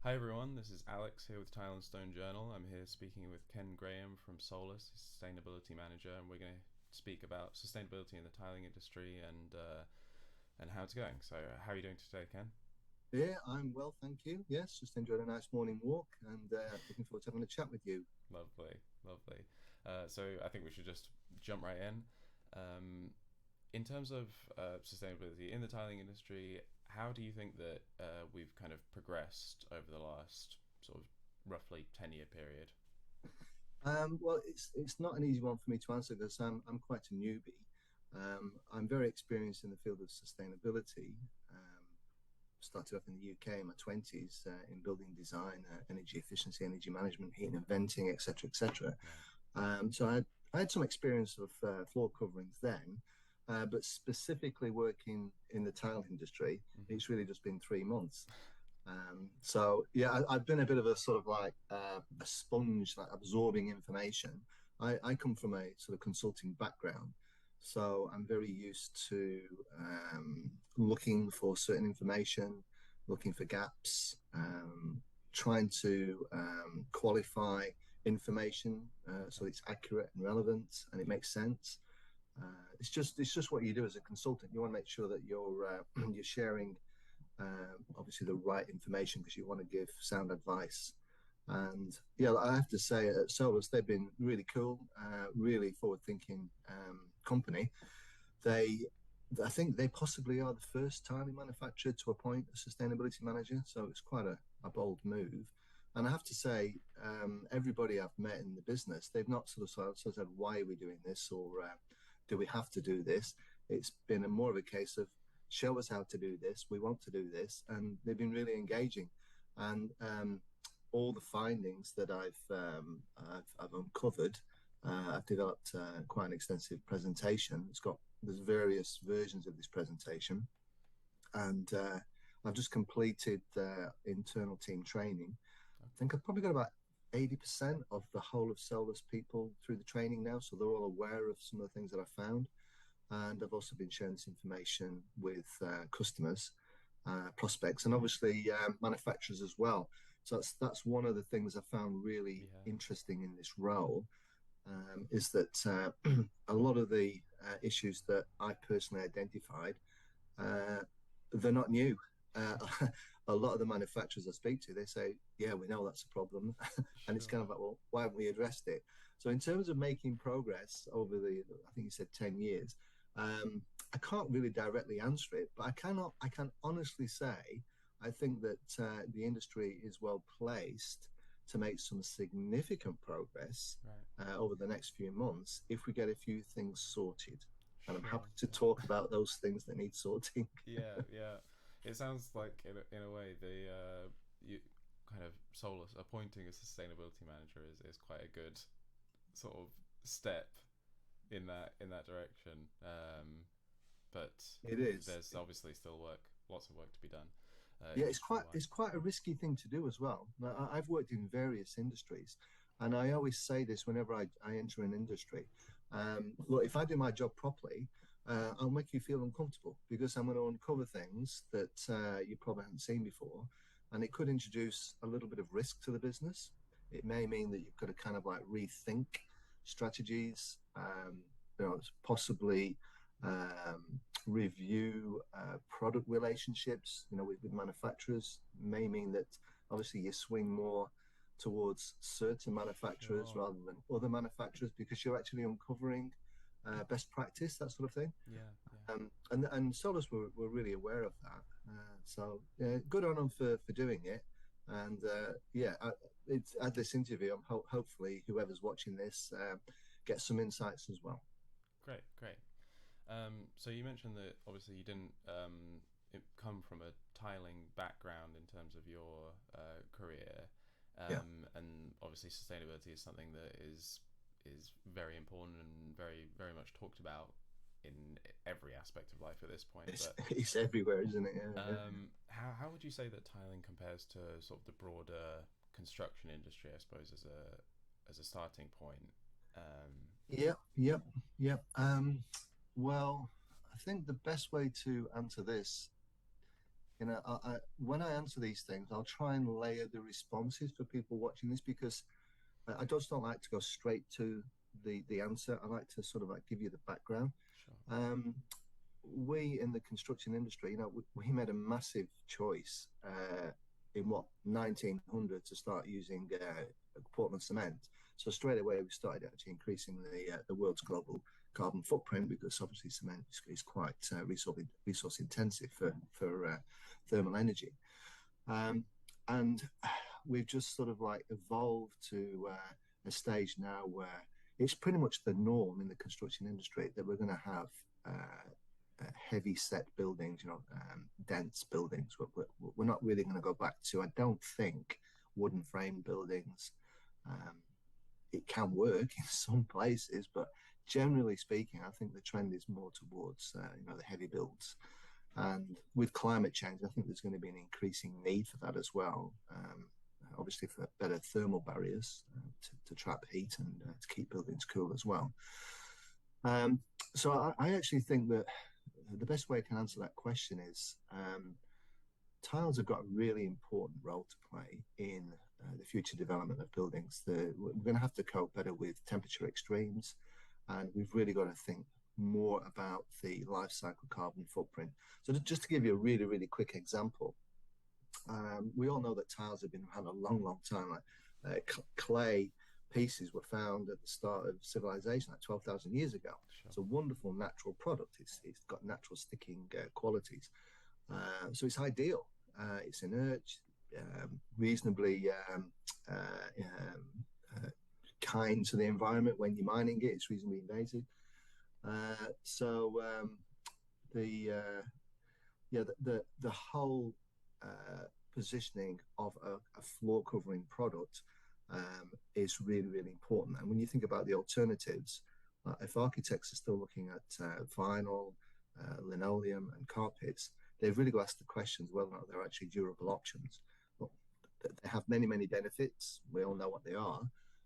Hi everyone, this is Alex here with Tile and Stone Journal. I'm here speaking with Ken Graham from Solus, Sustainability Manager, and we're going to speak about sustainability in the tiling industry and how it's going. So, how are you doing today, Ken? Yeah, I'm well, thank you. Yes, just enjoyed a nice morning walk and looking forward to having a chat with you. Lovely, lovely. So, I think we should just jump right in. Um, in terms of sustainability in the tiling industry, how do you think that we've kind of progressed over the last sort of roughly 10-year period? Well, it's not an easy one for me to answer because I'm quite a newbie. I'm very experienced in the field of sustainability. Started off in the UK in my 20s in building design, energy efficiency, energy management, heating and venting, etc., etc. Right. I had some experience of floor coverings then, but specifically working in the tile industry, Mm-hmm. it's really just been 3 months. So yeah, I've been a bit of a sort of like a sponge, like absorbing information. I come from a sort of consulting background, so I'm very used to looking for certain information, looking for gaps, trying to qualify information so Okay. it's accurate and relevant and it makes sense. It's just what you do as a consultant. You want to make sure that you're sharing obviously the right information because you want to give sound advice. And yeah, I have to say at Solus, they've been really cool, really forward-thinking company. They, I think they possibly are the first tiling manufacturer to appoint a sustainability manager, so it's quite a bold move. And I have to say, everybody I've met in the business, they've not sort of said, "Why are we doing this?" or "Do we have to do this?" It's been more of a case of show us how to do this. We want to do this, and they've been really engaging. And all the findings that I've uncovered, I've developed quite an extensive presentation. There's various versions of this presentation, and I've just completed internal team training. I Okay. think I've probably got about 80% of the whole of Solus people through the training now, so they're all aware of some of the things that I found. And I've also been sharing this information with customers, prospects, and obviously manufacturers as well. So that's one of the things I found really Yeah. interesting in this role, is that a lot of the issues that I personally identified, uh, they're not new. A lot of the manufacturers I speak to, they say, "Yeah, we know that's a problem," and it's kind of Sure. like, "Well, why haven't we addressed it?" So, in terms of making progress over I think you said 10 years, I can't really directly answer it, but I can honestly say, I think that the industry is well placed to make some significant progress Right. over the next few months if we get a few things sorted. And I'm happy Sure. to talk about those things that need sorting. Yeah. Yeah. It sounds like in a way the you kind of Solus appointing a sustainability manager is quite a good sort of step in that direction. But It is. there's obviously still lots of work to be done, Yeah, industry wide. it's quite a risky thing to do as well. I've worked in various industries, and I always say this whenever I enter an industry. Look, if I do my job properly, I'll make you feel uncomfortable because I'm going to uncover things that you probably haven't seen before, and it could introduce a little bit of risk to the business. It may mean that you've got to kind of like rethink strategies, possibly review product relationships, with manufacturers. May mean that obviously you swing more towards certain manufacturers Sure. rather than other manufacturers because you're actually uncovering best practice, that sort of thing. Yeah. Yeah. And Solus were really aware of that. So yeah, good on them for doing it. And yeah, it's at this interview. Hopefully, whoever's watching this gets some insights as well. Great. Great. So you mentioned that obviously you didn't come from a tiling background in terms of your career, Yeah. and obviously sustainability is something that is very important and very much talked about in every aspect of life at this point. It's But it's everywhere, isn't it? Yeah, yeah. how would you say that tiling compares to sort of the broader construction industry? I suppose as a starting point. Yep, yep, yep. Well, I think the best way to answer this, You know, when I answer these things, I'll try and layer the responses for people watching this, because I just don't like to go straight to the answer. I like to sort of like give you the background. Sure. We in the construction industry, you know, we made a massive choice in what 1900 to start using Portland cement. So straight away we started actually increasing the world's global carbon footprint, because obviously cement is quite resource intensive for thermal energy, and we've just sort of like evolved to a stage now where it's pretty much the norm in the construction industry that we're going to have heavy set buildings, you know, dense buildings. We're not really going to go back to, I don't think, wooden frame buildings. It can work in some places, but generally speaking, I think the trend is more towards, you know, the heavy builds. And with climate change, I think there's going to be an increasing need for that as well. Obviously, for better thermal barriers to trap heat and to keep buildings cool as well. So I actually think that the best way I can answer that question is tiles have got a really important role to play in the future development of buildings. We're going to have to cope better with temperature extremes, and we've really got to think more about the life cycle carbon footprint. So just to give you a really, really quick example, we all know that tiles have been around a long, long time. Like clay pieces were found at the start of civilization, like 12,000 years ago. Sure. It's a wonderful natural product. It's got natural sticking qualities. So it's ideal. It's inert, reasonably kind to the environment. When you're mining it, it's reasonably invasive. The whole positioning of a floor covering product is really, really important. And when you think about the alternatives, if architects are still looking at vinyl, linoleum, and carpets, they've really got to ask the questions whether or not they're actually durable options. Well, they have many, many benefits. We all know what they are.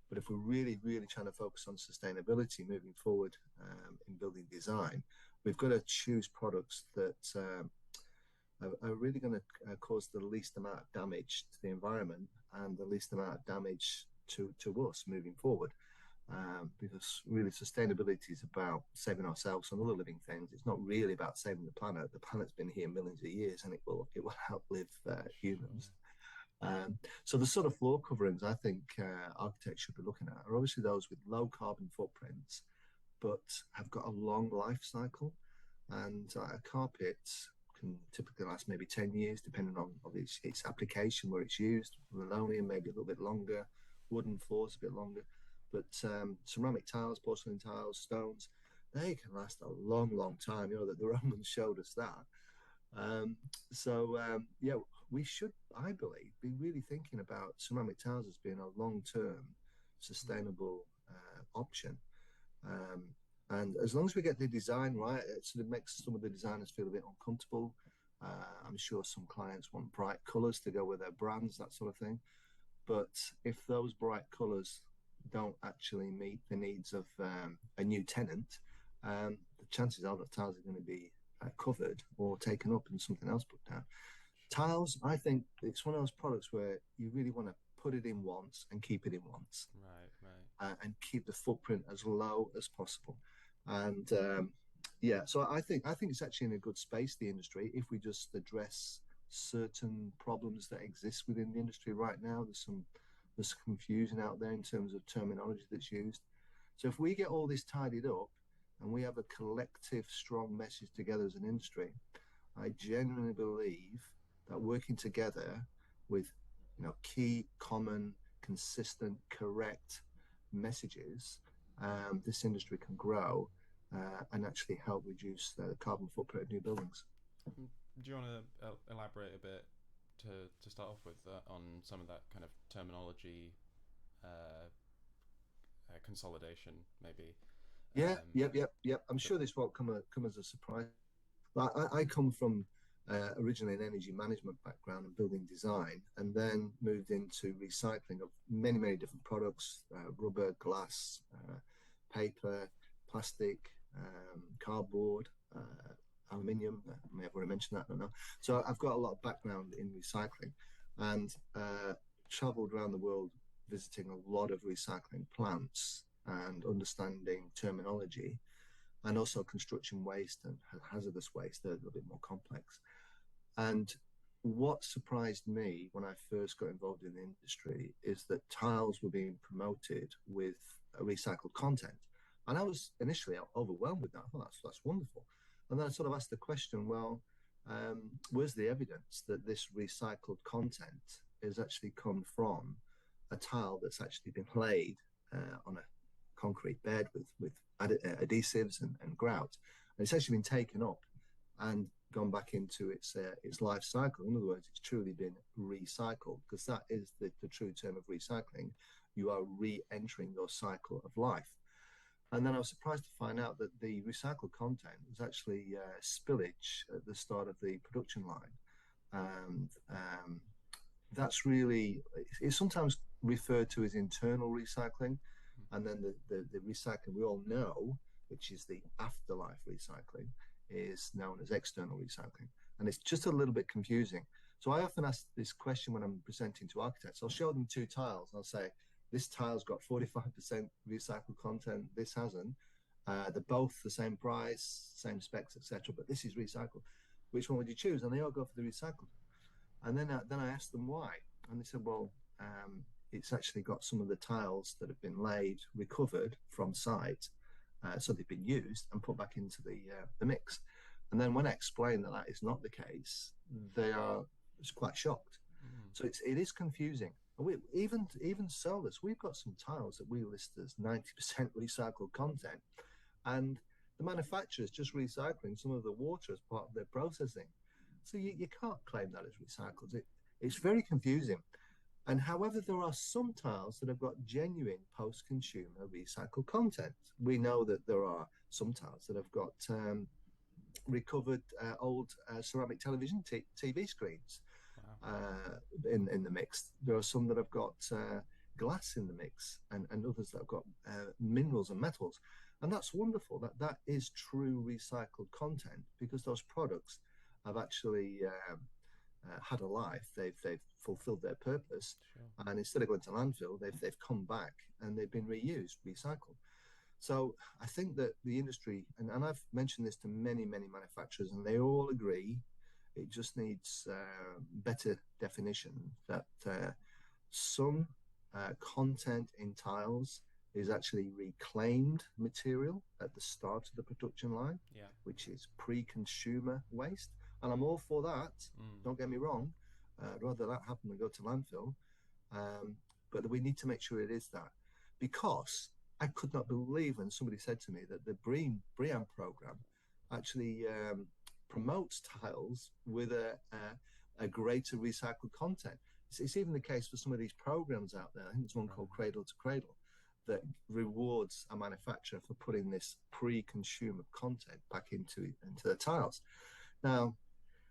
But if we're really, really trying to focus on sustainability moving forward in building design, we've got to choose products that are really going to cause the least amount of damage to the environment and the least amount of damage to us moving forward. Because really sustainability is about saving ourselves and other living things. It's not really about saving the planet. The planet's been here millions of years, and it will outlive humans. So the sort of floor coverings I think architects should be looking at are obviously those with low carbon footprints, but have got a long life cycle. And a carpet can typically last maybe 10 years, depending on its application, where it's used. Linoleum maybe a little bit longer, wooden floors a bit longer. But ceramic tiles, porcelain tiles, stones, they can last a long, long time. You know, that the Romans showed us that. Yeah, we should, I believe, be really thinking about ceramic tiles as being a long-term, sustainable option. And as long as we get the design right, it sort of makes some of the designers feel a bit uncomfortable. I'm sure some clients want bright colours to go with their brands, that sort of thing. But if those bright colours don't actually meet the needs of a new tenant, the chances are that tiles are going to be covered or taken up and something else put down. Tiles, I think it's one of those products where you really want to put it in once and keep it in once. Right. And keep the footprint as low as possible. And so I think it's actually in a good space, the industry, if we just address certain problems that exist within the industry right now. There's confusion out there in terms of terminology that's used. So if we get all this tidied up and we have a collective strong message together as an industry, I genuinely believe that working together with, you know, key, common, consistent, correct messages, this industry can grow and actually help reduce the carbon footprint of new buildings. Do you want to elaborate a bit to start off with on some of that kind of terminology consolidation, maybe? Yep. I'm sure this won't come as a surprise. I come from originally an energy management background and building design, and then moved into recycling of many, many different products: rubber, glass, paper, plastic, cardboard, aluminium. I may have already mentioned that, I don't know. So I've got a lot of background in recycling, and traveled around the world visiting a lot of recycling plants and understanding terminology, and also construction waste and hazardous waste. They're a little bit more complex. And what surprised me when I first got involved in the industry is that tiles were being promoted with recycled content. And I was initially overwhelmed with that. I thought that's wonderful. And then I sort of asked the question, well, where's the evidence that this recycled content has actually come from a tile that's actually been laid on a concrete bed with adhesives and grout, and it's actually been taken up and gone back into its life cycle. In other words, it's truly been recycled, because that is the true term of recycling. You are re-entering your cycle of life. And then I was surprised to find out that the recycled content was actually spillage at the start of the production line. And that's really, it's sometimes referred to as internal recycling. And then the recycling we all know, which is the afterlife recycling, is known as external recycling. And it's just a little bit confusing. So I often ask this question when I'm presenting to architects. I'll show them two tiles. I'll say, this tile's got 45% recycled content, this hasn't. They're both the same price, same specs, etc. But this is recycled. Which one would you choose? And they all go for the recycled. And then I asked them why. And they said, well, it's actually got some of the tiles that have been laid, recovered from site. So they've been used and put back into the mix. And then when I explain that that is not the case, they are just quite shocked. So it is confusing. Even sellers, we've got some tiles that we list as 90% recycled content, and the manufacturer's just recycling some of the water as part of their processing. So you can't claim that as recycled. It's very confusing. And however, there are some tiles that have got genuine post-consumer recycled content. We know that there are some tiles that have got recovered old ceramic television TV screens. In the mix. There are some that have got glass in the mix, and others that have got minerals and metals, and that's wonderful. That is true recycled content, because those products have actually had a life. They've fulfilled their purpose, and instead of going to landfill, they've come back and they've been reused, recycled. So I think that the industry, and I've mentioned this to many manufacturers, and they all agree. It just needs better definition, that some content in tiles is actually reclaimed material at the start of the production line, which is pre-consumer waste. And I'm all for that. Don't get me wrong. I'd rather that happen than go to landfill. But we need to make sure it is that, because I could not believe when somebody said to me that the BREEAM program actually promotes tiles with a greater recycled content. It's even the case for some of these programs out there. I think there's one called Cradle to Cradle that rewards a manufacturer for putting this pre-consumer content back into the tiles. Now,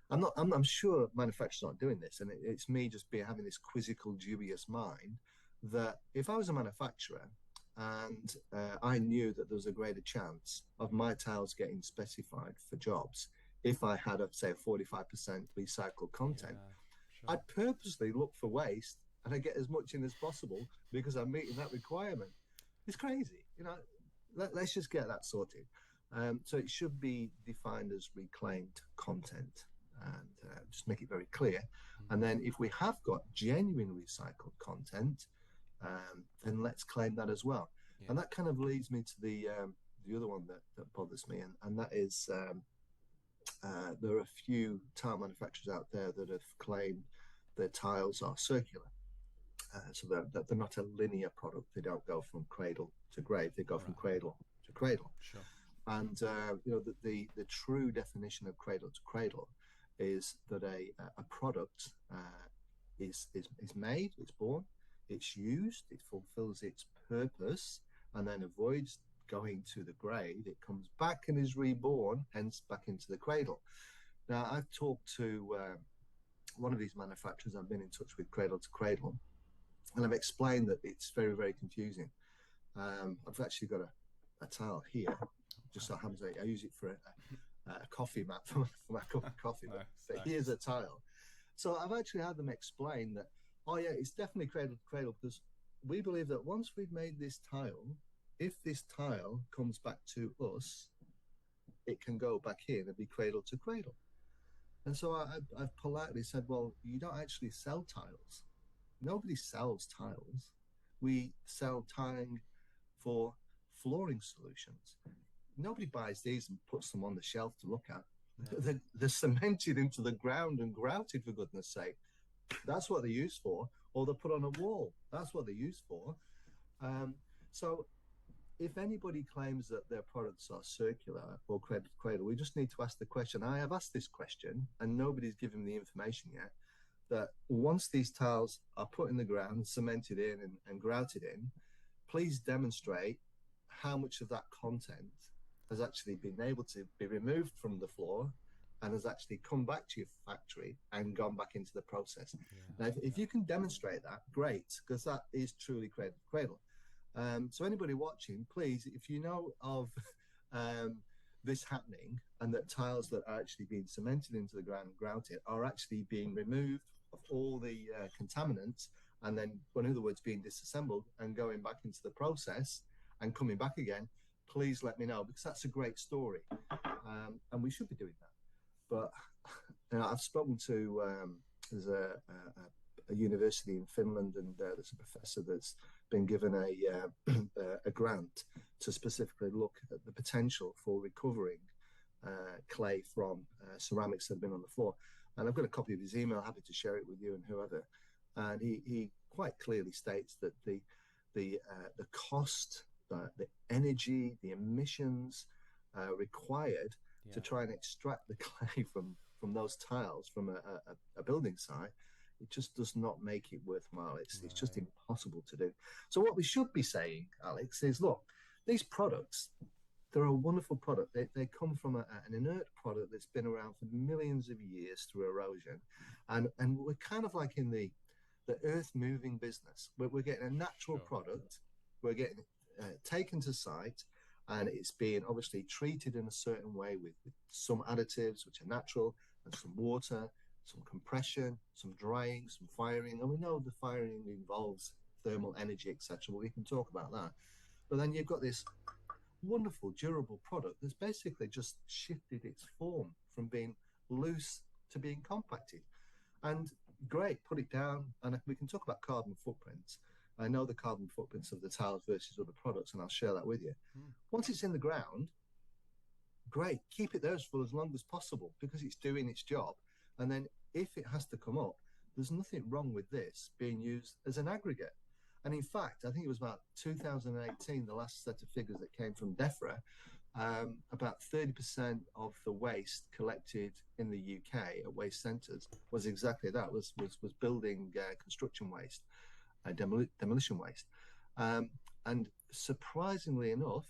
I'm sure manufacturers aren't doing this, and it's me just having this quizzical, dubious mind, that if I was a manufacturer and I knew that there was a greater chance of my tiles getting specified for jobs if I had, say, a 45% recycled content, I'd purposely look for waste and I get as much in as possible because I'm meeting that requirement. It's crazy, let's just get that sorted. So it should be defined as reclaimed content, and just make it very clear. And then if we have got genuine recycled content, then let's claim that as well. And that kind of leads me to the other one that bothers me, and that is there are a few tile manufacturers out there that have claimed their tiles are circular. So they're not a linear product. They don't go from cradle to grave. They go from cradle to cradle. Sure. And the true definition of cradle to cradle is that a product is made, it's born, it's used, it fulfills its purpose, and then avoids going to the grave. It comes back and is reborn, hence back into the cradle. Now, I've talked to one of these manufacturers. I've been in touch with Cradle to Cradle, and I've explained that it's very, very confusing. I've actually got a tile here. Just so happens I use it for a coffee mat for my cup of coffee, but here's a tile. So I've actually had them explain that, oh yeah, it's definitely cradle to cradle, because we believe that once we've made this tile, if this tile comes back to us, it can go back in and be cradle to cradle. And so I've politely said, well, you don't actually sell tiles. Nobody sells tiles. We sell tiling for flooring solutions. Nobody buys these and puts them on the shelf to look at. Yeah. They're cemented into the ground and grouted, for goodness sake. That's what they're used for. Or they're put on a wall. That's what they're used for. So if anybody claims that their products are circular or cradle to cradle, we just need to ask the question. I have asked this question and nobody's given me the information yet, that once these tiles are put in the ground, cemented in and grouted in, please demonstrate how much of that content has actually been able to be removed from the floor and has actually come back to your factory and gone back into the process. Yeah, now, if you can demonstrate that, great, because that is truly cradle to cradle. So anybody watching, please, if you know of this happening and that tiles that are actually being cemented into the ground and grouted are actually being removed of all the contaminants and then, in other words, being disassembled and going back into the process and coming back again, please let me know, because that's a great story. And we should be doing that. But you know, I've spoken to, there's a university in Finland, and there's a professor that's been given a grant to specifically look at the potential for recovering clay from ceramics that have been on the floor. And I've got a copy of his email, happy to share it with you and whoever. And he quite clearly states that the cost, the energy, the emissions required to try and extract the clay from those tiles from a building site, it just does not make it worthwhile. It's just impossible to do. So what we should be saying, Alex, is look, these products, they're a wonderful product. They come from an inert product that's been around for millions of years through erosion. And we're kind of like in the earth moving business. We're getting a natural product. We're getting taken to site, and it's being obviously treated in a certain way with some additives, which are natural, and some water, some compression, some drying, some firing. And we know the firing involves thermal energy, etc. But we can talk about that. But then you've got this wonderful, durable product that's basically just shifted its form from being loose to being compacted. And great, put it down, and we can talk about carbon footprints. I know the carbon footprints of the tiles versus other products, and I'll share that with you. Once it's in the ground, great, keep it there for as long as possible because it's doing its job. And then if it has to come up, there's nothing wrong with this being used as an aggregate. And in fact, I think it was about 2018, the last set of figures that came from DEFRA, about 30% of the waste collected in the UK at waste centres was exactly that, was building construction waste, demolition waste. And surprisingly enough,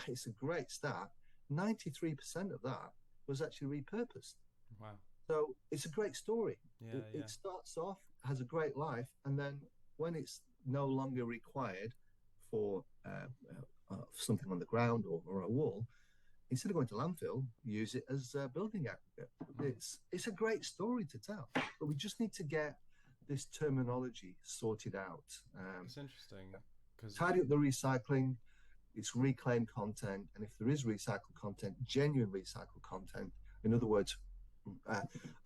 it's a great stat, 93% of that was actually repurposed. Wow. So it's a great story. It starts off, has a great life, and then when it's no longer required for something on the ground or a wall, instead of going to landfill, use it as a building aggregate. It's a great story to tell, but we just need to get this terminology sorted out. It's interesting because tidy up the recycling. It's reclaimed content, and if there is recycled content, genuine recycled content, in other words,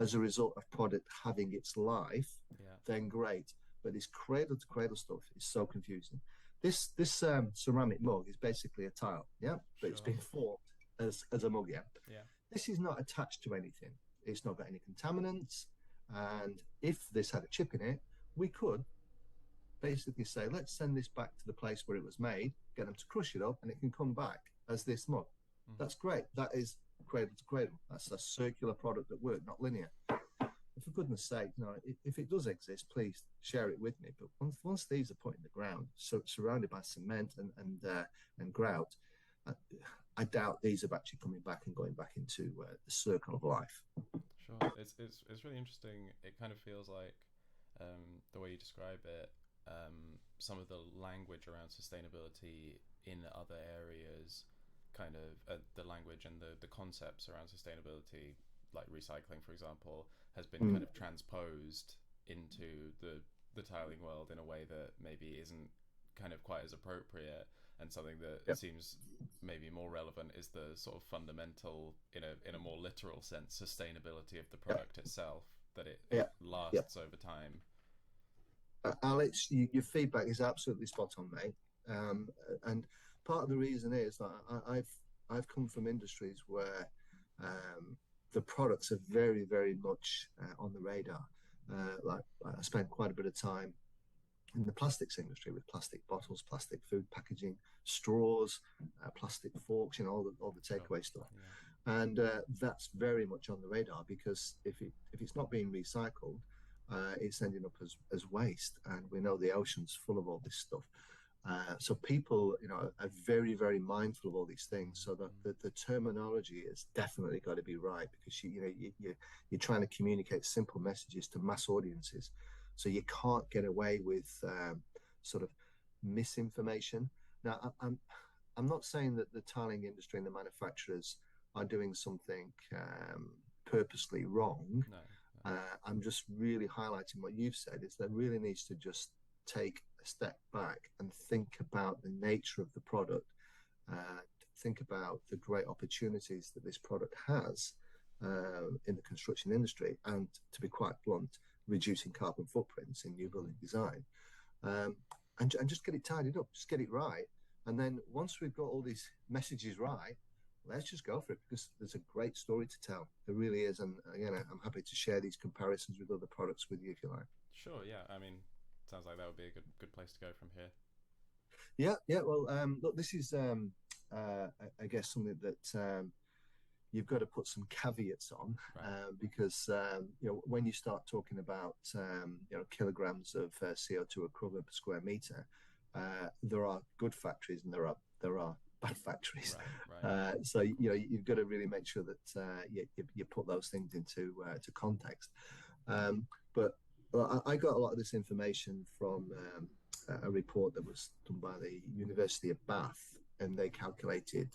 as a result of product having its life, then great. But this cradle to cradle stuff is so confusing. This ceramic mug is basically a tile, but it's been formed as a mug, This is not attached to anything. It's not got any contaminants, and if this had a chip in it, we could basically say, let's send this back to the place where it was made, get them to crush it up, and it can come back as this mug. That's great. That is cradle to cradle. That's a circular product that works, not linear. For goodness sake, if it does exist, please share it with me. But once these are put in the ground, surrounded by cement and grout, I doubt these are actually coming back and going back into the circle of life. Sure, it's really interesting. It kind of feels like the way you describe it, some of the language around sustainability in other areas kind of the language and the concepts around sustainability, like recycling, for example, has been kind of transposed into the tiling world in a way that maybe isn't kind of quite as appropriate. And something that Yep. seems maybe more relevant is the sort of fundamental, in a more literal sense, sustainability of the Yep. product itself, that it Yep. Yep. lasts over time. Alex, your feedback is absolutely spot on, mate. And part of the reason is that I've come from industries where the products are very, very much on the radar. Like I spent quite a bit of time in the plastics industry with plastic bottles, plastic food packaging, straws, plastic forks, all the takeaway stuff. Yeah. And that's very much on the radar, because if it's not being recycled, it's ending up as waste, and we know the ocean's full of all this stuff. So people, are very, very mindful of all these things. So that the terminology has definitely got to be right, because you're trying to communicate simple messages to mass audiences. So you can't get away with sort of misinformation. Now, I'm not saying that the tiling industry and the manufacturers are doing something purposely wrong. No. I'm just really highlighting what you've said, is that really needs to just take a step back and think about the nature of the product, think about the great opportunities that this product has in the construction industry, and, to be quite blunt, reducing carbon footprints in new building design, and just get it tidied up, just get it right. And then once we've got all these messages right, let's just go for it, because there's a great story to tell. There really is. And again, I'm happy to share these comparisons with other products with you if you like. Sure, yeah. I mean, sounds like that would be a good place to go from here. Yeah. Well, look, this is, I guess, something that you've got to put some caveats on, Right. because when you start talking about kilograms of CO2 equivalent per square meter, there are good factories and there are bad factories. Right. So you've got to really make sure that you put those things into to context. But I got a lot of this information from a report that was done by the University of Bath, and they calculated,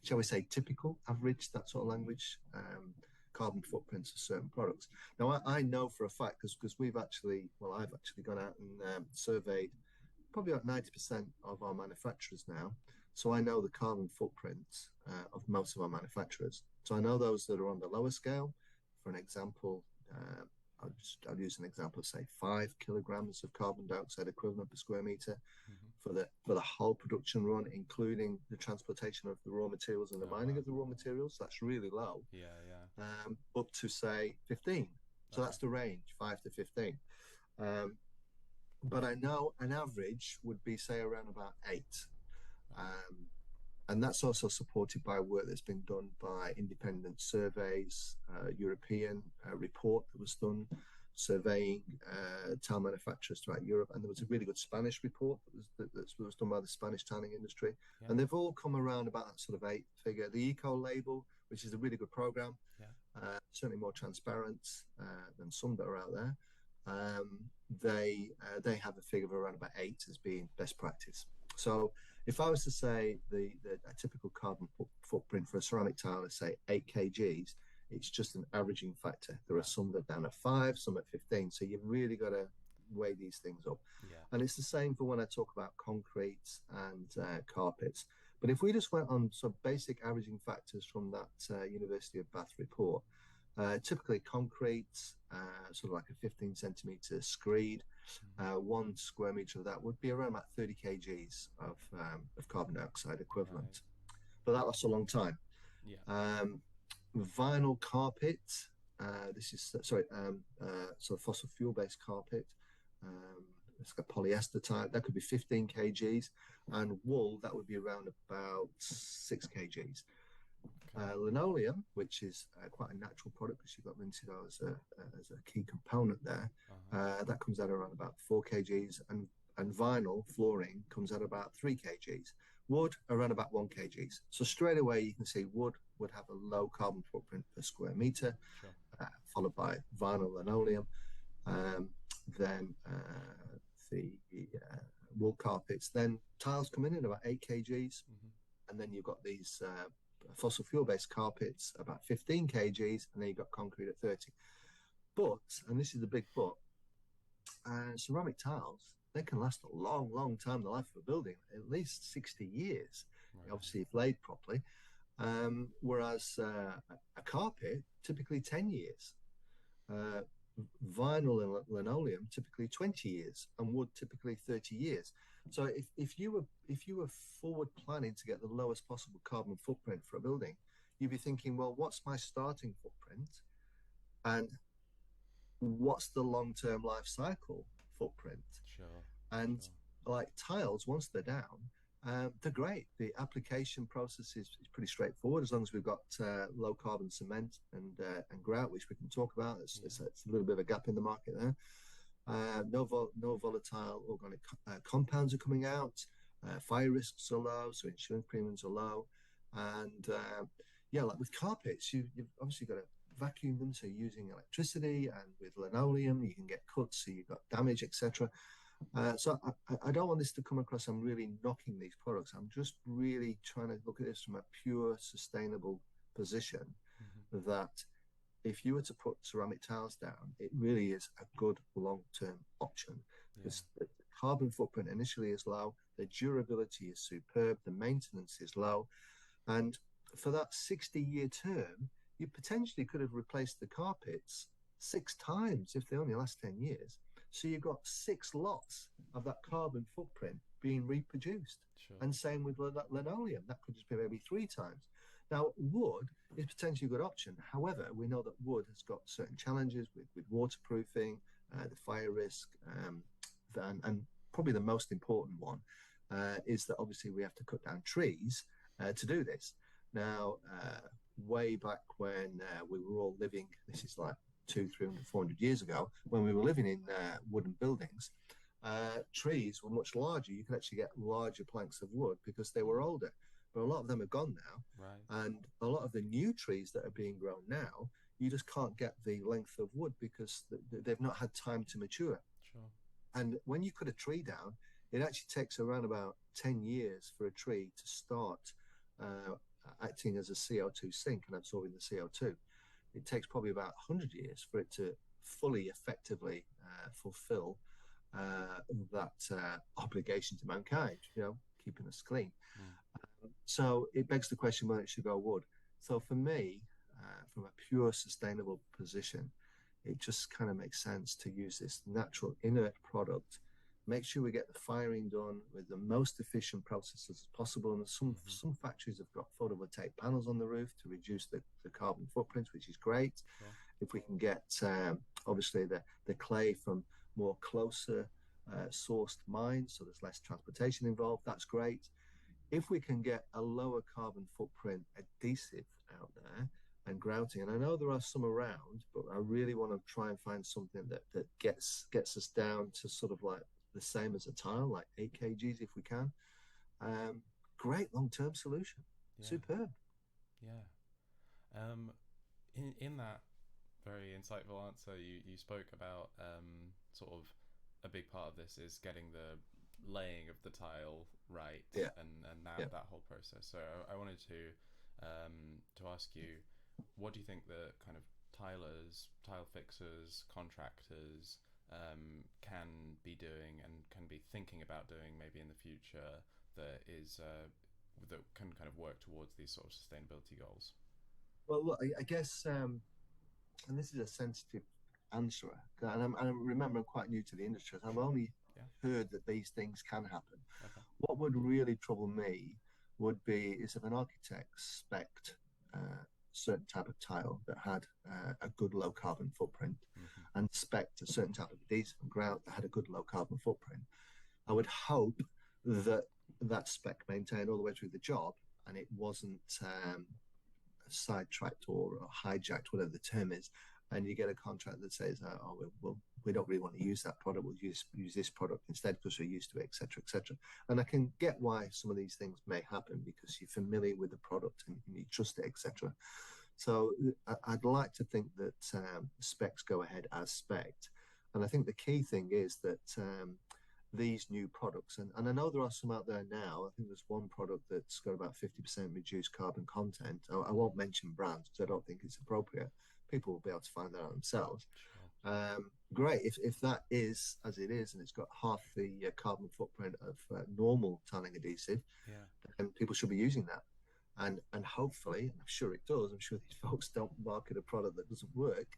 shall we say, typical, average, that sort of language, carbon footprints of certain products. Now, I know for a fact, because I've actually gone out and surveyed probably about 90% of our manufacturers now. So I know the carbon footprint of most of our manufacturers. So I know those that are on the lower scale. For an example, I'll use an example of, say, 5 kilograms of carbon dioxide equivalent per square meter for the whole production run, including the transportation of the raw materials and the mining of the raw materials. That's really low. Yeah. Up to, say, 15. So that's the range, 5 to 15. But I know an average would be, say, around about 8. And that's also supported by work that's been done by independent surveys, European report that was done surveying tile manufacturers throughout Europe. And there was a really good Spanish report that was done by the Spanish tiling industry. Yeah. And they've all come around about that sort of 8 figure. The Eco Label, which is a really good program, certainly more transparent than some that are out there. They have a figure of around about 8 as being best practice. So if I was to say a typical carbon footprint for a ceramic tile is, say, 8 kgs, it's just an averaging factor. There are some that are down at 5, some at 15. So you've really got to weigh these things up. Yeah. And it's the same for when I talk about concrete and carpets. But if we just went on some basic averaging factors from that University of Bath report, typically concrete, sort of like a 15 centimeter screed, 1 square meter of that would be around about 30 kgs of carbon dioxide equivalent. Right. But that lasts a long time. Yeah. Vinyl carpet, sort of fossil fuel based carpet. It's got polyester type, that could be 15 kgs, and wool, that would be around about 6 kgs. Linoleum, which is quite a natural product because you've got linseed as a key component there, that comes out around about 4 kgs, and vinyl flooring comes out about 3 kgs. Wood around about 1 kgs. So straight away you can see wood would have a low carbon footprint per square meter, sure. Followed by vinyl, linoleum, then the wool carpets. Then tiles come in at about 8 kgs. and then you've got these fossil fuel-based carpets about 15 kgs, and then you've got concrete at 30. But, and this is the big but, ceramic tiles, they can last a long, long time, the life of a building, at least 60 years, Right. obviously if laid properly. Whereas a carpet, typically 10 years. Vinyl and linoleum, typically 20 years, and wood, typically 30 years. So if you were forward planning to get the lowest possible carbon footprint for a building, you'd be thinking, well, what's my starting footprint? And what's the long-term life cycle footprint? Sure. And like tiles, once they're down, they're great. The application process is pretty straightforward as long as we've got low carbon cement and grout, which we can talk about. It's a little bit of a gap in the market there. No volatile organic compounds are coming out. Fire risks are low, so insurance premiums are low. And yeah, like with carpets, you've obviously got to vacuum them, so you're using electricity, and with linoleum you can get cuts, so you've got damage, etc. So I don't want this to come across I'm really knocking these products. I'm just really trying to look at this from a pure sustainable position, that if you were to put ceramic tiles down, it really is a good long-term option, because the carbon footprint initially is low, the durability is superb, the maintenance is low, and for that 60-year term, you potentially could have replaced the carpets 6 times if they only last 10 years. So you've got 6 lots of that carbon footprint being reproduced. Sure. And same with linoleum, that could just be maybe 3 times. Now, wood is potentially a good option. However, we know that wood has got certain challenges with waterproofing, the fire risk, and probably the most important one is that obviously we have to cut down trees to do this. Now, way back when we were all living, this is like 200, 300, 400 years ago, when we were living in wooden buildings, trees were much larger. You could actually get larger planks of wood because they were older. But a lot of them are gone now. Right. And a lot of the new trees that are being grown now, you just can't get the length of wood because they've not had time to mature. Sure. And when you cut a tree down, it actually takes around about 10 years for a tree to start acting as a CO2 sink and absorbing the CO2. It takes probably about 100 years for it to fully effectively fulfill that obligation to mankind, keeping us clean. So it begs the question whether it should go wood. So for me, from a pure sustainable position, it just kind of makes sense to use this natural inert product, make sure we get the firing done with the most efficient processes as possible. And some factories have got photovoltaic panels on the roof to reduce the carbon footprint, which is great. Sure. If we can get, obviously, the clay from more closer sourced mines, so there's less transportation involved, that's great. If we can get a lower carbon footprint adhesive out there and grouting, and I know there are some around, but I really want to try and find something that gets us down to sort of like the same as a tile, like 8 kgs if we can. Great long-term solution. Yeah. Superb. Yeah. In that very insightful answer, you spoke about sort of a big part of this is getting the laying of the tile right, and that whole process. So I wanted to ask you, what do you think the kind of tilers, tile fixers, contractors can be doing and can be thinking about doing maybe in the future that is that can kind of work towards these sort of sustainability goals? Well, look, I guess, and this is a sensitive answer, and I remember I'm quite new to the industry. I've only heard that these things can happen. Okay. What would really trouble me would be is if an architect spec'd certain type of tile that had a good low carbon footprint, and spec'd a certain type of adhesive and grout that had a good low carbon footprint. I would hope that that spec maintained all the way through the job, and it wasn't sidetracked or hijacked, whatever the term is, and you get a contract that says, we don't really want to use that product, we'll use this product instead because we're used to it, etc., etc. And I can get why some of these things may happen because you're familiar with the product and you trust it, etc. So I'd like to think that specs go ahead as spec'd. And I think the key thing is that these new products. And I know there are some out there now. I think there's one product that's got about 50% reduced carbon content. I won't mention brands because I don't think it's appropriate. People will be able to find that out themselves. Sure. Great. If that is as it is, and it's got half the carbon footprint of normal tiling adhesive, Yeah. then people should be using that. And hopefully, I'm sure it does. I'm sure these folks don't market a product that doesn't work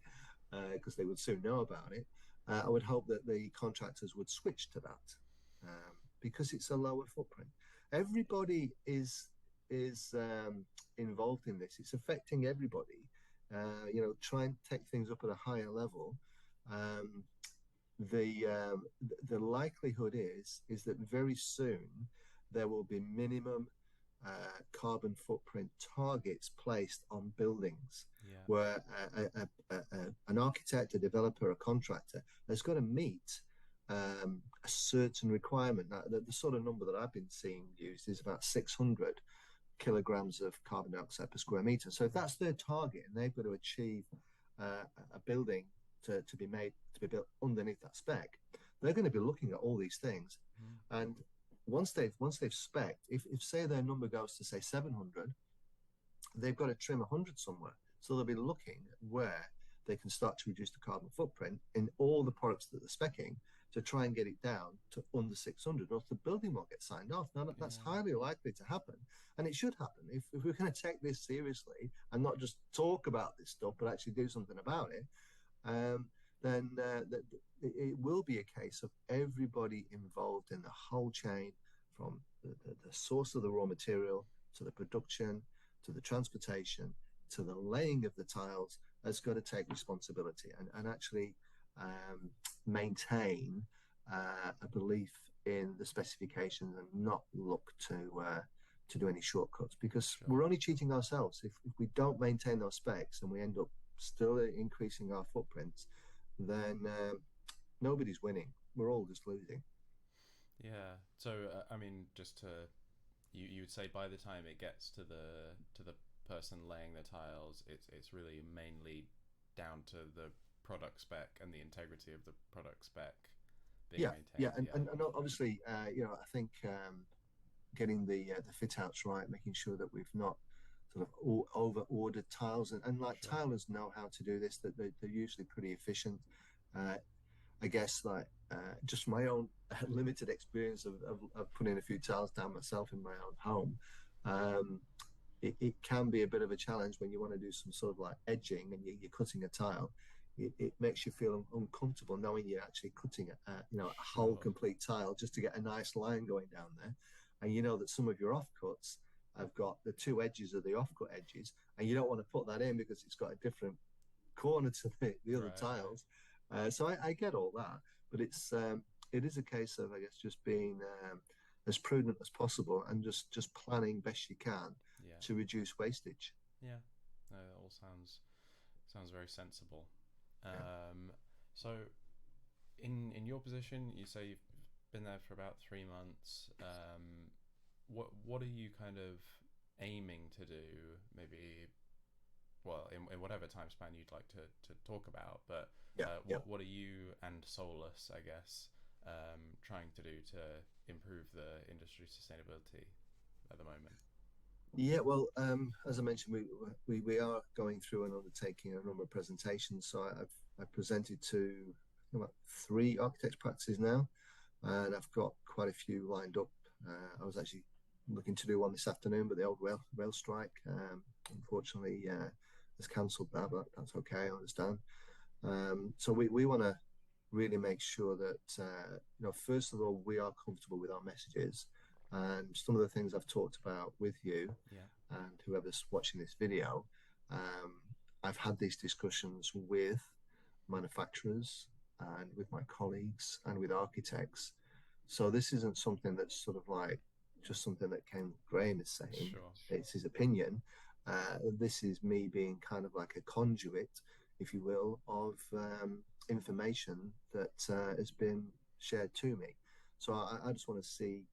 because they would soon know about it. I would hope that the contractors would switch to that because it's a lower footprint. Everybody is involved in this. It's affecting everybody. Try and take things up at a higher level. Um, the likelihood is that very soon there will be minimum carbon footprint targets placed on buildings Yeah. where an architect, a developer, a contractor has got to meet a certain requirement. Now, the sort of number that I've been seeing used is about 600 kilograms of carbon dioxide per square meter. So if that's their target and they've got to achieve a building to be built underneath that spec, they're going to be looking at all these things. Mm. And once they've spec'd, if say their number goes to say 700, they've got to trim 100 somewhere. So they'll be looking where they can start to reduce the carbon footprint in all the products that they're specking to try and get it down to under 600, or else the building won't get signed off. Now that's Yeah. highly likely to happen, and it should happen if we're going to take this seriously and not just talk about this stuff, but actually do something about it. Then it will be a case of everybody involved in the whole chain, from the source of the raw material to the production to the transportation to the laying of the tiles, has got to take responsibility and actually maintain a belief in the specifications and not look to do any shortcuts, because Sure. we're only cheating ourselves if we don't maintain those specs and we end up still increasing our footprints. Then nobody's winning. We're all just losing. Yeah. So I mean, just to you would say by the time it gets to the person laying the tiles, it's really mainly down to the product spec and the integrity of the product spec being Yeah, yeah, maintained. and, Yeah. and, and obviously, I think getting the fit outs right, making sure that we've not sort of over ordered tiles, and like Sure. tilers know how to do this. That they're usually pretty efficient. Uh, I guess like just my own limited experience of putting a few tiles down myself in my own home. Um, it can be a bit of a challenge when you want to do some sort of like edging and you're cutting a tile. It makes you feel uncomfortable knowing you're actually cutting a whole Sure. complete tile just to get a nice line going down there, and you know that some of your offcuts have got the two edges of the offcut edges, and you don't want to put that in because it's got a different corner to the other Right. tiles. So I get all that, but it is a case of, I guess, just being as prudent as possible and just planning best you can Yeah. to reduce wastage. Yeah. No, that all sounds very sensible. Yeah. So in your position, you say you've been there for about 3 months. What are you kind of aiming to do? Maybe, well, in whatever time span you'd like to talk about, but Yeah, yeah. what are you and Solus, I guess, trying to do to improve the industry sustainability at the moment? Yeah, well, as I mentioned, we are going through and undertaking a number of presentations. So I've presented to about 3 architects practices now, and I've got quite a few lined up. I was actually looking to do one this afternoon, but the old rail strike, unfortunately, has cancelled that. But that's okay, I understand. So we want to really make sure that first of all, we are comfortable with our messages, and some of the things I've talked about with you Yeah. and whoever's watching this video. I've had these discussions with manufacturers and with my colleagues and with architects. So this isn't something that's sort of like just something that Ken Graham is saying. Sure. It's his opinion. This is me being kind of like a conduit, if you will, of information that has been shared to me. So I just want to see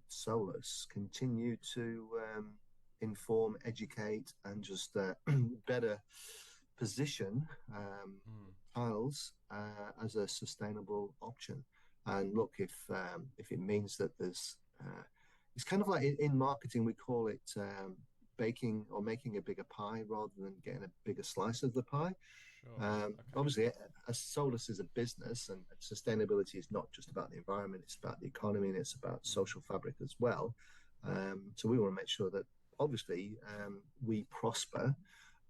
Solus continue to inform, educate, and just better position Mm. tiles as a sustainable option. And look, if it means that there's, it's kind of like in marketing we call it baking or making a bigger pie rather than getting a bigger slice of the pie. Sure. Okay. Obviously, as Solus is a business, and sustainability is not just about the environment; it's about the economy and it's about social fabric as well. So we want to make sure that obviously we prosper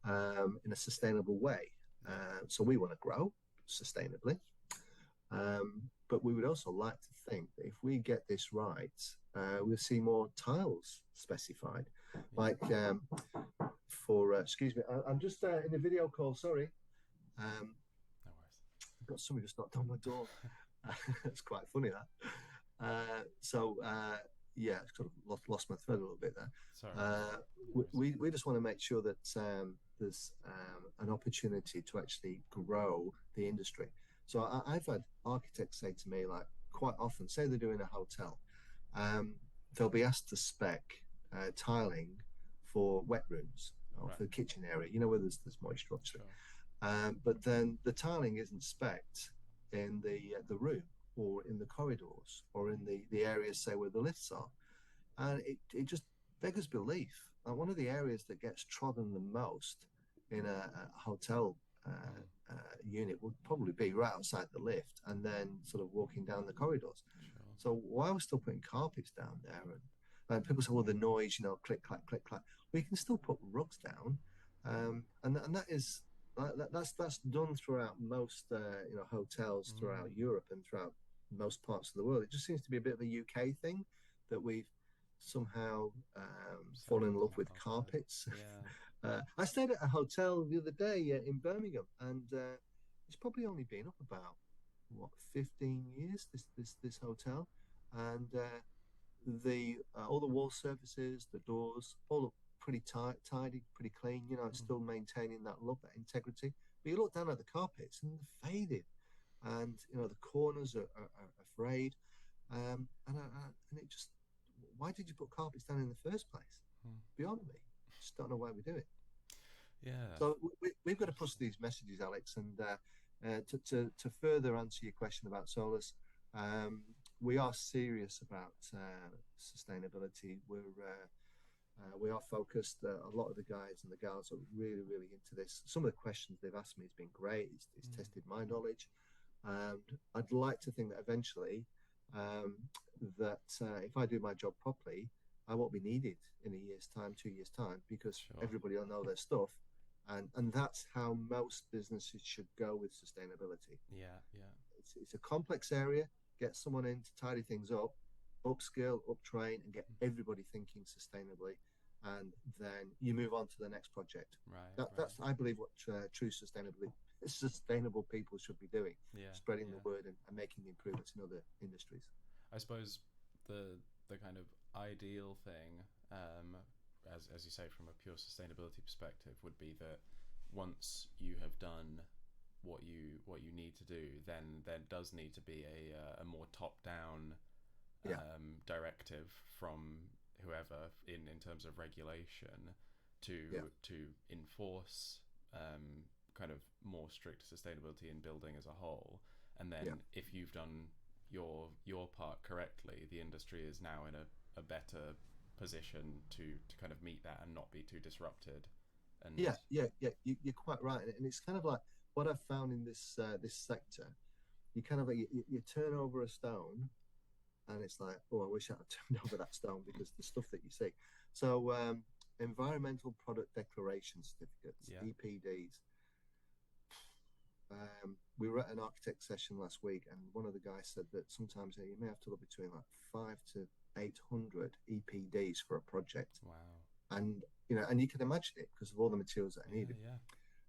in a sustainable way. So we want to grow sustainably, but we would also like to think that if we get this right, we'll see more tiles specified. Like for, excuse me, I'm just in a video call, sorry. No worries. I've got somebody just knocked on my door. It's quite funny that. Yeah, sort of lost my thread a little bit there. Sorry. We just want to make sure that there's an opportunity to actually grow the industry. So I've had architects say to me, like quite often, say they're doing a hotel, they'll be asked to spec tiling for wet rooms or for the kitchen area, you know, where there's moisture, obviously. Sure. But then the tiling isn't spec'd in the room or in the corridors or in the areas, say, where the lifts are. And it just beggars belief. One of the areas that gets trodden the most in a hotel unit would probably be right outside the lift and then sort of walking down the corridors. Sure. So why we're still putting carpets down there? And people say, well, the noise, you know, click, clack, click, clack. We can still put rugs down. And that's done throughout most you know, hotels throughout Europe and throughout most parts of the world. It just seems to be a bit of a UK thing that we've somehow fallen in love with carpets. Yeah. I stayed at a hotel the other day in Birmingham, and it's probably only been up about 15 years. This hotel, and all the wall surfaces, the doors, all look pretty tidy, pretty clean. You know, it's still maintaining that look, that integrity. But you look down at the carpets and they're faded, and you know the corners are frayed, and it just, why did you put carpets down in the first place? Beyond me, just don't know why we do it. Yeah. So we've got to push these messages, Alex, and to further answer your question about Solus, we are serious about sustainability. We are focused. A lot of the guys and the gals are really, really into this. Some of the questions they've asked me has been great. It's tested my knowledge. I'd like to think that eventually, that if I do my job properly, I won't be needed in a year's time, 2 years' time, because everybody will know their stuff. And that's how most businesses should go with sustainability. Yeah, yeah. It's a complex area. Get someone in to tidy things up, upskill, uptrain, and get everybody thinking sustainably. And then you move on to the next project. Right. That's, I believe, what true sustainable people should be doing. Yeah, spreading the word and making improvements in other industries. I suppose the kind of ideal thing, as you say, from a pure sustainability perspective, would be that once you have done what you need to do, then there does need to be a more top-down directive from whoever in terms of regulation to enforce kind of more strict sustainability in building as a whole. And then if you've done your part correctly, the industry is now in a better position to kind of meet that and not be too disrupted. And you're quite right. And it's kind of like what I've found in this sector. You kind of you turn over a stone, and it's like, oh, I wish I had turned over that stone, because the stuff that you see. So environmental product declaration certificates, EPDs. We were at an architect session last week, and one of the guys said that sometimes you may have to look between like 500 to 800 EPDs for a project. Wow. And you know, and you can imagine it because of all the materials that are needed. Yeah.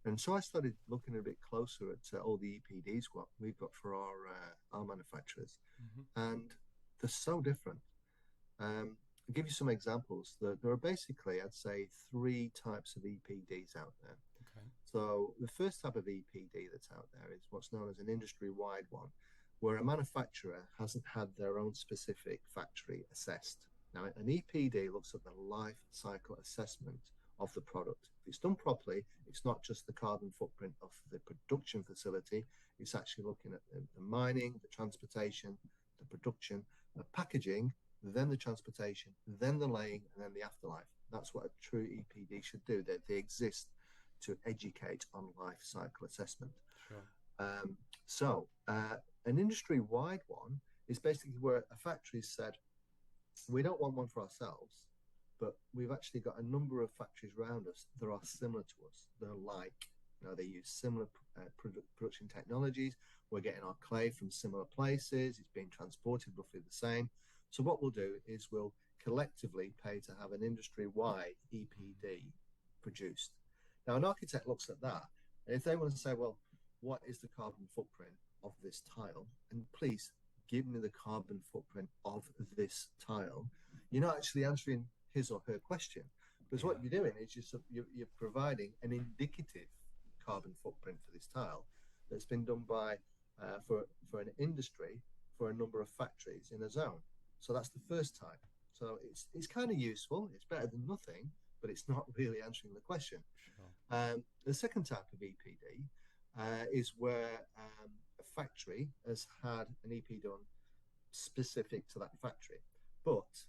And so I started looking a bit closer at all the EPDs what we've got for our manufacturers, and they're so different. I'll give you some examples. There are basically, I'd say, 3 types of EPDs out there. Okay. So the first type of EPD that's out there is what's known as an industry-wide one, where a manufacturer hasn't had their own specific factory assessed. Now, an EPD looks at the life cycle assessment of the product. If it's done properly, it's not just the carbon footprint of the production facility, it's actually looking at the mining, the transportation, the production, the packaging, then the transportation, then the laying, and then the afterlife. That's what a true EPD should do. They exist to educate on life cycle assessment. Sure. An industry-wide one is basically where a factory said, we don't want one for ourselves, but we've actually got a number of factories around us that are similar to us. They're like, they use similar production technologies. We're getting our clay from similar places. It's being transported roughly the same. So what we'll do is we'll collectively pay to have an industry-wide EPD produced. Now, an architect looks at that, and if they want to say, well, what is the carbon footprint of this tile? And please give me the carbon footprint of this tile. You're not actually answering his or her question, because what you're doing is you're providing an indicative carbon footprint for this tile that's been done by for an industry for a number of factories in a zone. So that's the first type. So it's kind of useful. It's better than nothing, but it's not really answering the question. Sure. The second type of EPD is where a factory has had an EP done specific to that factory, but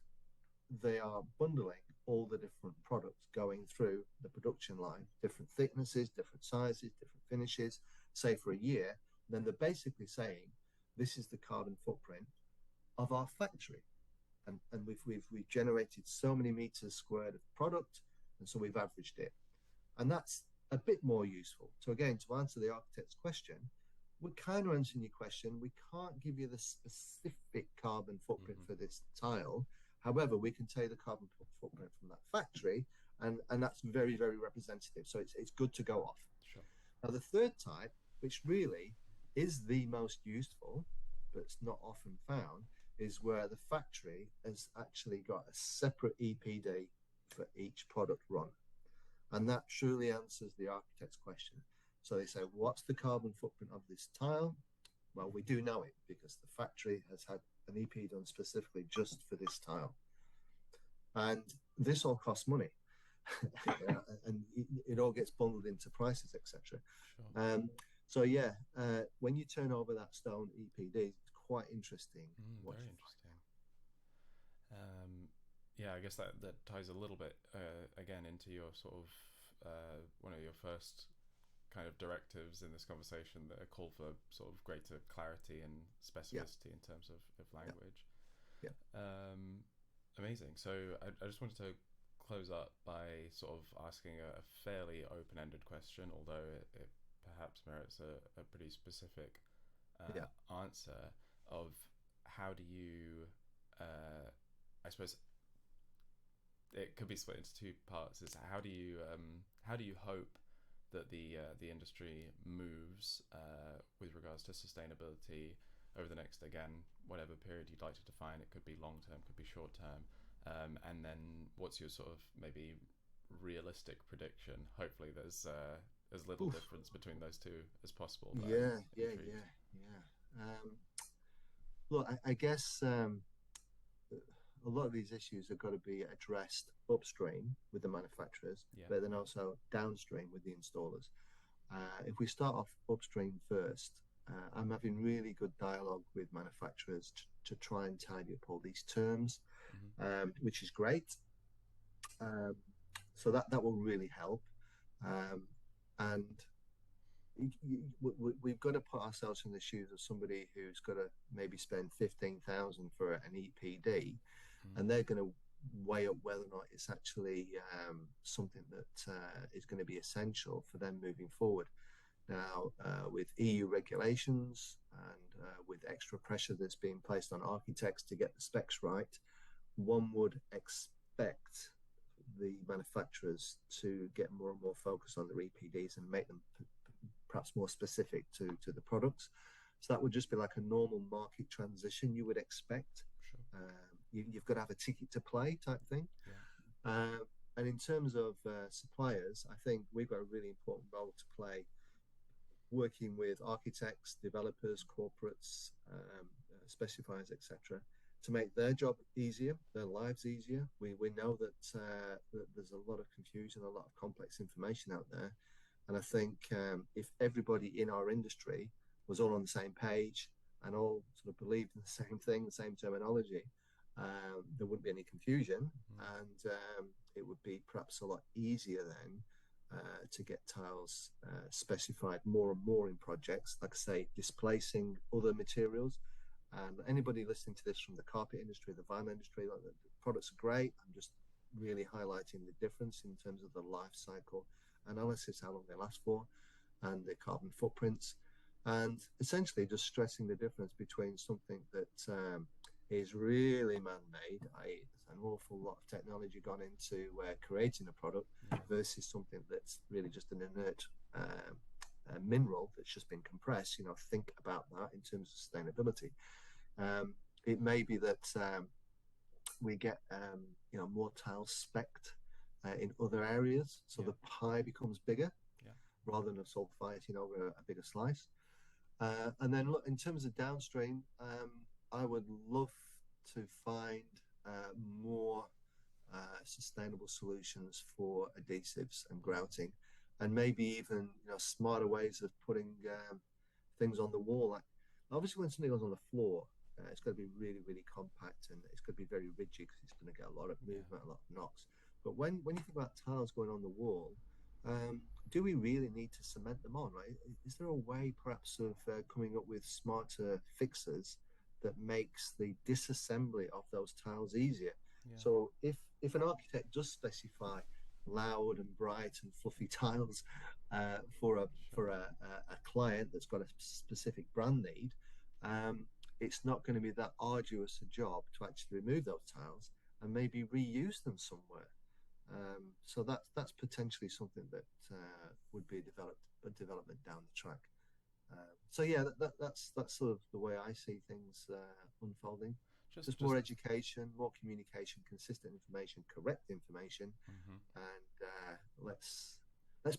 they are bundling all the different products going through the production line, different thicknesses, different sizes, different finishes, say for a year. Then they're basically saying, this is the carbon footprint of our factory. And we've generated so many meters squared of product, and so we've averaged it. And that's a bit more useful. So again, to answer the architect's question, we're kind of answering your question. We can't give you the specific carbon footprint for this tile. However, we can tell you the carbon footprint from that factory, and that's very, very representative. So it's good to go off. Sure. Now, the third type, which really is the most useful, but it's not often found, is where the factory has actually got a separate EPD for each product run. And that truly answers the architect's question. So they say, what's the carbon footprint of this tile? Well, we do know it because the factory has had an EP done specifically just for this tile. And this all costs money. And it all gets bundled into prices, etc. Sure. So when you turn over that stone EPD, it's quite interesting. Very interesting. I guess that ties a little bit again into your sort of one of your first kind of directives in this conversation, that a call for sort of greater clarity and specificity in terms of language. Yeah. Amazing. So I just wanted to close up by sort of asking a fairly open-ended question, although it perhaps merits a pretty specific answer of how do you, I suppose it could be split into two parts, is how do you hope that the industry moves with regards to sustainability over the next, again, whatever period you'd like to define. It could be long term, could be short term, and then what's your sort of maybe realistic prediction? Hopefully there's as little difference between those two as possible. Yeah. Look, I guess a lot of these issues have got to be addressed upstream with the manufacturers, but then also downstream with the installers. If we start off upstream first, I'm having really good dialogue with manufacturers to try and tidy up all these terms, which is great. So that will really help. And we've got to put ourselves in the shoes of somebody who's got to maybe spend 15,000 for an EPD, and they're going to weigh up whether or not it's actually something that is going to be essential for them moving forward. Now, with EU regulations and with extra pressure that's being placed on architects to get the specs right, one would expect the manufacturers to get more and more focused on their EPDs and make them perhaps more specific to the products. So that would just be like a normal market transition you would expect. Sure. You've got to have a ticket to play type thing. And in terms of suppliers, I think we've got a really important role to play, working with architects, developers, corporates, specifiers, etc., to make their job easier, their lives easier. We know that there's a lot of confusion, a lot of complex information out there. And I think if everybody in our industry was all on the same page and all sort of believed in the same thing, the same terminology, there wouldn't be any confusion, and it would be perhaps a lot easier then to get tiles specified more and more in projects, like I say, displacing other materials. And anybody listening to this from the carpet industry, the vinyl industry, like the products are great. I'm just really highlighting the difference in terms of the life cycle analysis, how long they last for, and the carbon footprints, and essentially just stressing the difference between something that is really man-made, i.e. there's an awful lot of technology gone into creating a product, versus something that's really just an inert mineral that's just been compressed. Think about that in terms of sustainability. It may be that we get more tiles specced in other areas, so the pie becomes bigger rather than sulfiting over a bigger slice. And then look, in terms of downstream, I would love to find more sustainable solutions for adhesives and grouting, and maybe even smarter ways of putting things on the wall. Like, obviously, when something goes on the floor, it's going to be really, really compact, and it's going to be very rigid because it's going to get a lot of movement, a lot of knocks. But when you think about tiles going on the wall, do we really need to cement them on, right? Is there a way perhaps of coming up with smarter fixes that makes the disassembly of those tiles easier? So if an architect does specify loud and bright and fluffy tiles for a client that's got a specific brand need, it's not going to be that arduous a job to actually remove those tiles and maybe reuse them somewhere. So that's potentially something that would be a development down the track. So yeah, that's sort of the way I see things unfolding. Just more education, more communication, consistent information, correct information, and let's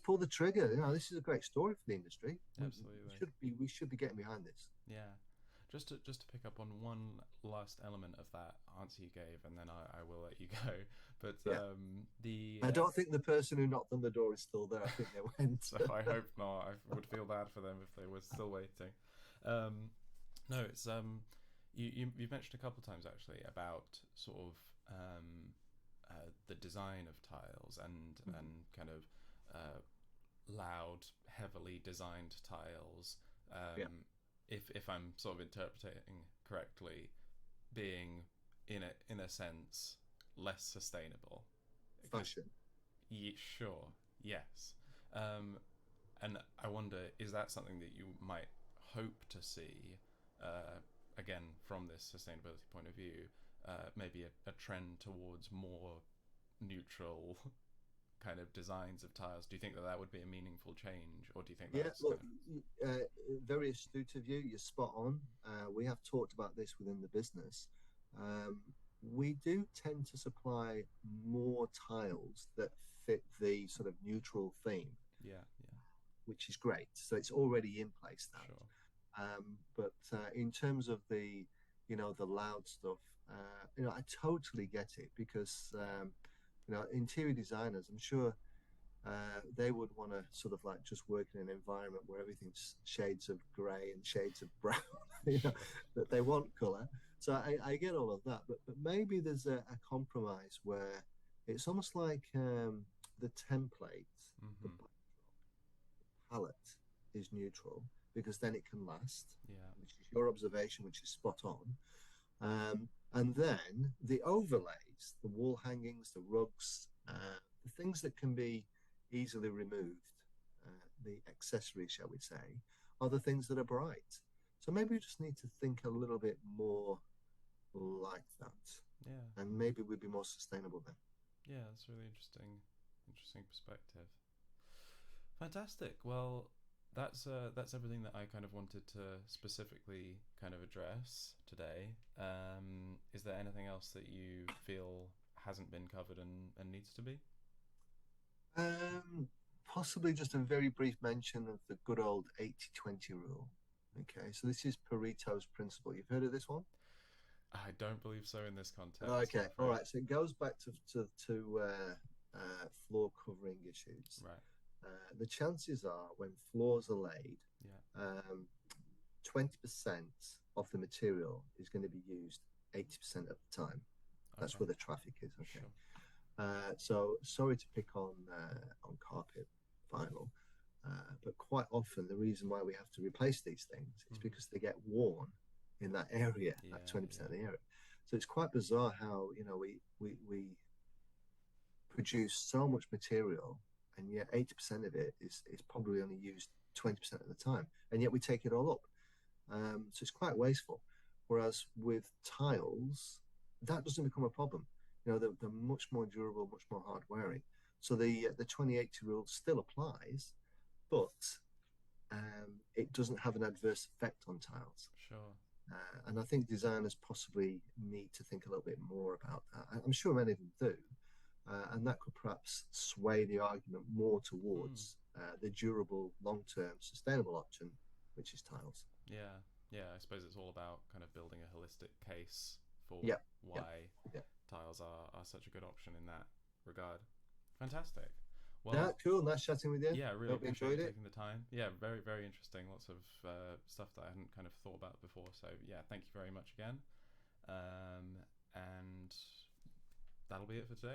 pull the trigger. This is a great story for the industry. Absolutely, we should be getting behind this. Yeah. Just to pick up on one last element of that answer you gave, and then I will let you go. But I don't think the person who knocked on the door is still there. I think they went. So I hope not. I would feel bad for them if they were still waiting. No, it's you've mentioned a couple of times actually about sort of the design of tiles and kind of loud, heavily designed tiles. If I'm sort of interpreting correctly, being in a sense less sustainable. Fashion. Sure. Yes. And I wonder, is that something that you might hope to see, again, from this sustainability point of view, maybe a trend towards more neutral kind of designs of tiles? Do you think that would be a meaningful change, or do you think that's very astute of you? You're spot on. We have talked about this within the business. We do tend to supply more tiles that fit the sort of neutral theme, which is great. So it's already in place now. Sure. But in terms of the loud stuff, I totally get it, because interior designers, I'm sure they would want to sort of like just work in an environment where everything's shades of grey and shades of brown, that they want colour. So I get all of that, but maybe there's a compromise where it's almost like the template, the palette is neutral, because then it can last, which is your observation, which is spot on. And then the overlays, the wall hangings, the rugs, the things that can be easily removed, the accessories, shall we say, are the things that are bright. So maybe we just need to think a little bit more like that. Yeah. And maybe we'd be more sustainable then. Yeah, that's really interesting perspective. Fantastic. Well, that's everything that I kind of wanted to specifically kind of address today. Is there anything else that you feel hasn't been covered and needs to be? Possibly just a very brief mention of the good old 80-20 rule. Okay, so this is Pareto's principle. You've heard of this one? I don't believe so in this context. Okay, all right. So it goes back to floor covering issues. Right. The chances are when floors are laid, Yeah. 20% of the material is going to be used 80% of the time. That's Okay. where the traffic is. Okay. Sure. So sorry to pick on carpet vinyl, but quite often the reason why we have to replace these things is Mhm. because they get worn in that area, that Yeah. 20% Yeah. of the area. So it's quite bizarre how, you know, we produce so much material and yet 80% of it is probably only used 20% of the time. And yet we take it all up. So it's quite wasteful. Whereas with tiles, that doesn't become a problem. You know, they're much more durable, much more hard wearing. So the 2080 rule still applies, but it doesn't have an adverse effect on tiles. Sure. And I think designers possibly need to think a little bit more about that. I'm sure many of them do. And that could perhaps sway the argument more Hmm. towards the durable, long term, sustainable option, which is tiles. Yeah. Yeah. I suppose it's all about kind of building a holistic case for Yeah, yeah, why yeah. tiles are such a good option in that regard. Fantastic. Yeah, Well, cool. Nice chatting with you. yeah, I really Hope you appreciate you enjoyed it. taking the time. Yeah, very, very interesting. Lots of stuff that I hadn't kind of thought about before. So, yeah, thank you very much again. And that'll be it for today.